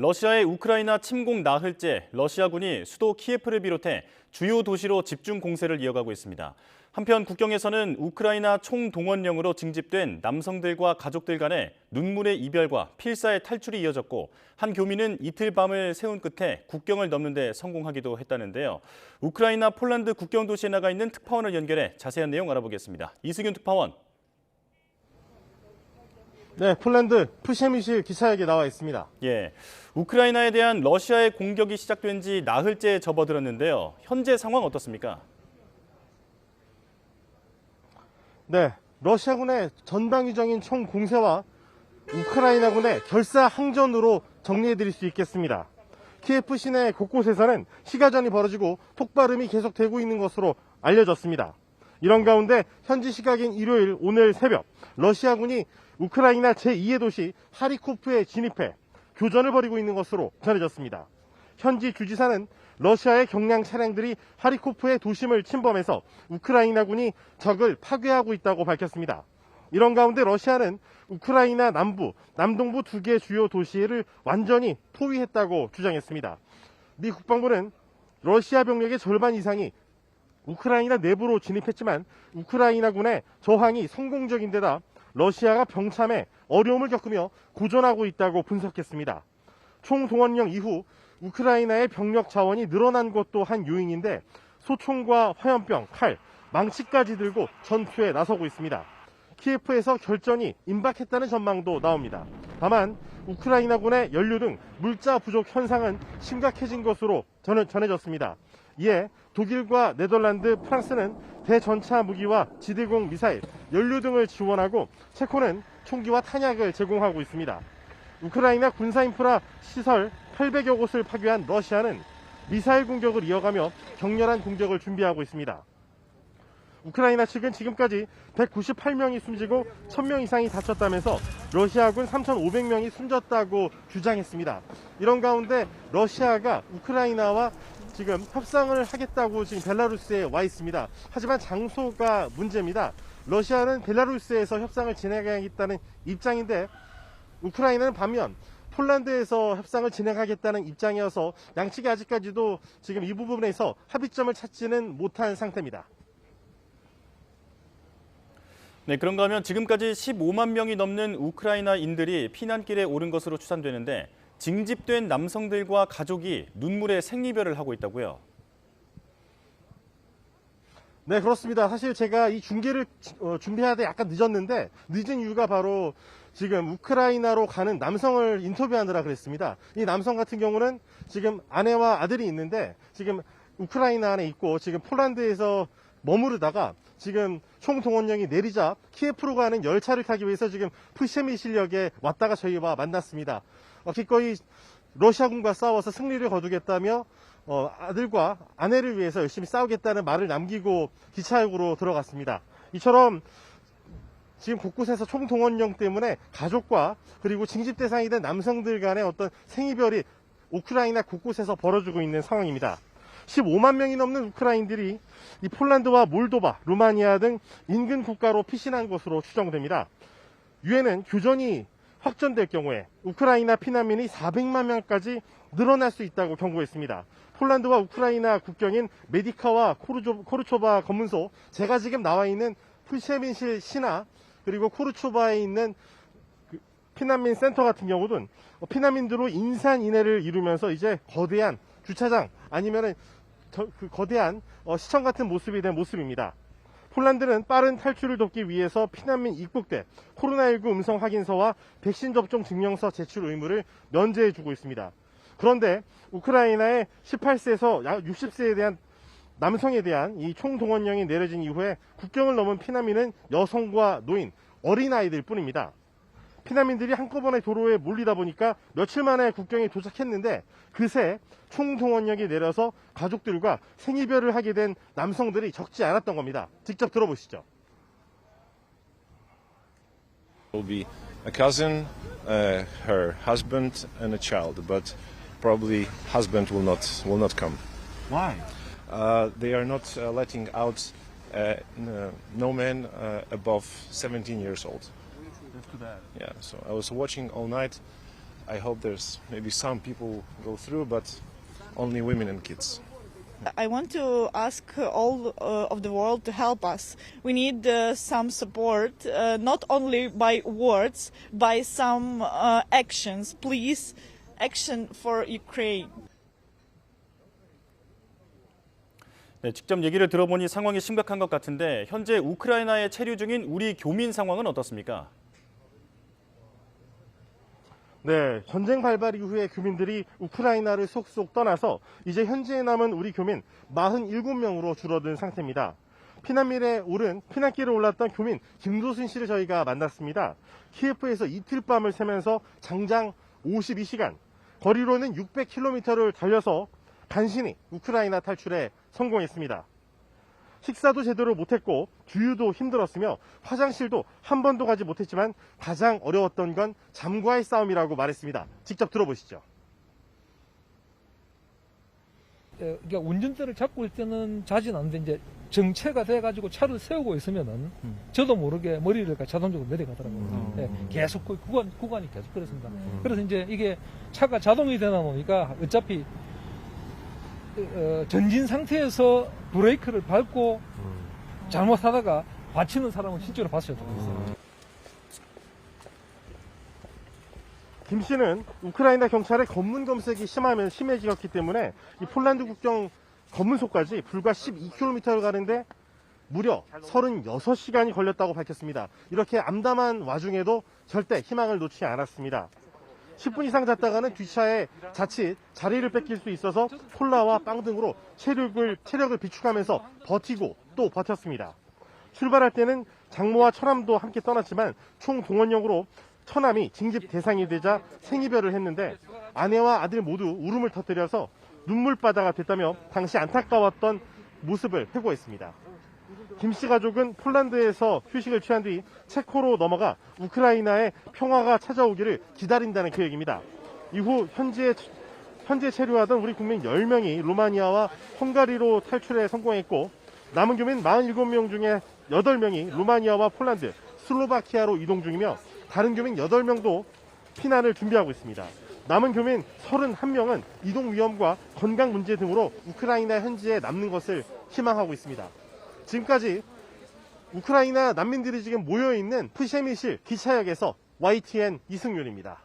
러시아의 우크라이나 침공 나흘째 러시아군이 수도 키예프를 비롯해 주요 도시로 집중 공세를 이어가고 있습니다. 한편 국경에서는 우크라이나 총동원령으로 징집된 남성들과 가족들 간의 눈물의 이별과 필사의 탈출이 이어졌고 한 교민은 이틀 밤을 새운 끝에 국경을 넘는 데 성공하기도 했다는데요. 우크라이나 폴란드 국경 도시에 나가 있는 특파원을 연결해 자세한 내용 알아보겠습니다. 이승윤 특파원. 네, 폴란드 프셰미실 기차역에 나와 있습니다. 예, 우크라이나에 대한 러시아의 공격이 시작된 지 나흘째 접어들었는데요. 현재 상황 어떻습니까? 네, 러시아군의 전방위적인 총 공세와 우크라이나군의 결사항전으로 정리해드릴 수 있겠습니다. 키예프 시내 곳곳에서는 시가전이 벌어지고 폭발음이 계속되고 있는 것으로 알려졌습니다. 이런 가운데 현지 시각인 일요일 오늘 새벽 러시아군이 우크라이나 제2의 도시 하리코프에 진입해 교전을 벌이고 있는 것으로 전해졌습니다. 현지 주지사는 러시아의 경량 차량들이 하리코프의 도심을 침범해서 우크라이나군이 적을 파괴하고 있다고 밝혔습니다. 이런 가운데 러시아는 우크라이나 남부, 남동부 두 개 주요 도시를 완전히 포위했다고 주장했습니다. 미 국방부는 러시아 병력의 절반 이상이 우크라이나 내부로 진입했지만 우크라이나군의 저항이 성공적인 데다 러시아가 병참에 어려움을 겪으며 고전하고 있다고 분석했습니다. 총동원령 이후 우크라이나의 병력 자원이 늘어난 것도 한 요인인데 소총과 화염병, 칼, 망치까지 들고 전투에 나서고 있습니다. 키예프에서 결전이 임박했다는 전망도 나옵니다. 다만 우크라이나군의 연료 등 물자 부족 현상은 심각해진 것으로 전해졌습니다. 이에 독일과 네덜란드, 프랑스는 대전차 무기와 지대공 미사일, 연료 등을 지원하고 체코는 총기와 탄약을 제공하고 있습니다. 우크라이나 군사인프라 시설 800여 곳을 파괴한 러시아는 미사일 공격을 이어가며 격렬한 공격을 준비하고 있습니다. 우크라이나 측은 지금까지 198명이 숨지고 1000명 이상이 다쳤다면서 러시아군 3,500명이 숨졌다고 주장했습니다. 이런 가운데 러시아가 우크라이나와 지금 협상을 하겠다고 지금 벨라루스에 와 있습니다. 하지만 장소가 문제입니다. 러시아는 벨라루스에서 협상을 진행하겠다는 입장인데 우크라이나는 반면 폴란드에서 협상을 진행하겠다는 입장이어서 양측이 아직까지도 지금 이 부분에서 합의점을 찾지는 못한 상태입니다. 네, 그런가 하면 지금까지 15만 명이 넘는 우크라이나인들이 피난길에 오른 것으로 추산되는데 징집된 남성들과 가족이 눈물의 생이별을 하고 있다고요? 네, 그렇습니다. 사실 제가 이 중계를 준비하는데 약간 늦었는데 늦은 이유가 바로 지금 우크라이나로 가는 남성을 인터뷰하느라 그랬습니다. 이 남성 같은 경우는 지금 아내와 아들이 있는데 지금 우크라이나 안에 있고 지금 폴란드에서 머무르다가 지금 총동원령이 내리자 키예프로 가는 열차를 타기 위해서 지금 프셰미실역에 왔다가 저희와 만났습니다. 기꺼이 러시아군과 싸워서 승리를 거두겠다며 아들과 아내를 위해서 열심히 싸우겠다는 말을 남기고 기차역으로 들어갔습니다. 이처럼 지금 곳곳에서 총동원령 때문에 가족과 그리고 징집 대상이 된 남성들 간의 어떤 생이별이 우크라이나 곳곳에서 벌어지고 있는 상황입니다. 15만 명이 넘는 우크라인들이 이 폴란드와 몰도바, 루마니아 등 인근 국가로 피신한 것으로 추정됩니다. 유엔은 교전이 확전될 경우에 우크라이나 피난민이 400만 명까지 늘어날 수 있다고 경고했습니다. 폴란드와 우크라이나 국경인 메디카와 코르초바 검문소, 제가 지금 나와 있는 프셰민실 시나 그리고 코르초바에 있는 피난민 센터 같은 경우는 피난민들로 인산인해를 이루면서 이제 거대한 주차장 아니면은 거대한 시청 같은 모습이 된 모습입니다. 폴란드는 빠른 탈출을 돕기 위해서 피난민 입국 때 코로나19 음성 확인서와 백신 접종 증명서 제출 의무를 면제해주고 있습니다. 그런데 우크라이나의 18세에서 약 60세에 대한 남성에 대한 이 총동원령이 내려진 이후에 국경을 넘은 피난민은 여성과 노인, 어린아이들 뿐입니다. 피난민들이 한꺼번에 도로에 몰리다 보니까 며칠 만에 국경에 도착했는데 그새 총동원령이 내려서 가족들과 생이별을 하게 된 남성들이 적지 않았던 겁니다. 직접 들어보시죠. Will be a cousin, her husband, and a child, but probably husband will not come. Why? They are not letting out no man above 17 years old. That's too bad. Yeah, so I was watching all night. I hope there's maybe some people go through, but only women and kids. I want to ask all of the world to help us. We need some support, not only by words, by some actions. Please, action for Ukraine. 네, 직접 얘기를 들어보니 상황이 심각한 것 같은데 현재 우크라이나에 체류 중인 우리 교민 상황은 어떻습니까? 네, 전쟁 발발 이후에 교민들이 우크라이나를 속속 떠나서 이제 현지에 남은 우리 교민 47명으로 줄어든 상태입니다. 피난길에 올랐던 교민 김도순 씨를 저희가 만났습니다. 키예프에서 이틀 밤을 새면서 장장 52시간, 거리로는 600km를 달려서 간신히 우크라이나 탈출에 성공했습니다. 식사도 제대로 못했고 주유도 힘들었으며 화장실도 한 번도 가지 못했지만 가장 어려웠던 건 잠과의 싸움이라고 말했습니다. 직접 들어보시죠. 그러니까 운전대를 잡고 있을 때는 자진 않는데 이제 정체가 돼가지고 차를 세우고 있으면은 저도 모르게 머리를 자동적으로 내려가더라고요. 네, 계속 그 구간이 계속 그렇습니다. 그래서 이제 이게 차가 자동이 되나 보니까 어차피 전진 상태에서 브레이크를 밟고 잘못하다가 받치는 사람은 실제로 봤어요. 김 씨는 우크라이나 경찰의 검문 검색이 심해지었기 때문에 이 폴란드 국경 검문소까지 불과 12km를 가는데 무려 36시간이 걸렸다고 밝혔습니다. 이렇게 암담한 와중에도 절대 희망을 놓지 않았습니다. 10분 이상 잤다가는 뒷차에 자칫 자리를 뺏길 수 있어서 콜라와 빵 등으로 체력을 비축하면서 버티고 또 버텼습니다. 출발할 때는 장모와 처남도 함께 떠났지만 총 동원령으로 처남이 징집 대상이 되자 생이별을 했는데 아내와 아들 모두 울음을 터뜨려서 눈물바다가 됐다며 당시 안타까웠던 모습을 회고했습니다. 김 씨 가족은 폴란드에서 휴식을 취한 뒤 체코로 넘어가 우크라이나의 평화가 찾아오기를 기다린다는 계획입니다. 이후 현재 체류하던 우리 국민 10명이 루마니아와 헝가리로 탈출에 성공했고 남은 교민 47명 중에 8명이 루마니아와 폴란드, 슬로바키아로 이동 중이며 다른 교민 8명도 피난을 준비하고 있습니다. 남은 교민 31명은 이동 위험과 건강 문제 등으로 우크라이나 현지에 남는 것을 희망하고 있습니다. 지금까지 우크라이나 난민들이 지금 모여있는 프셰미실 기차역에서 YTN 이승윤입니다.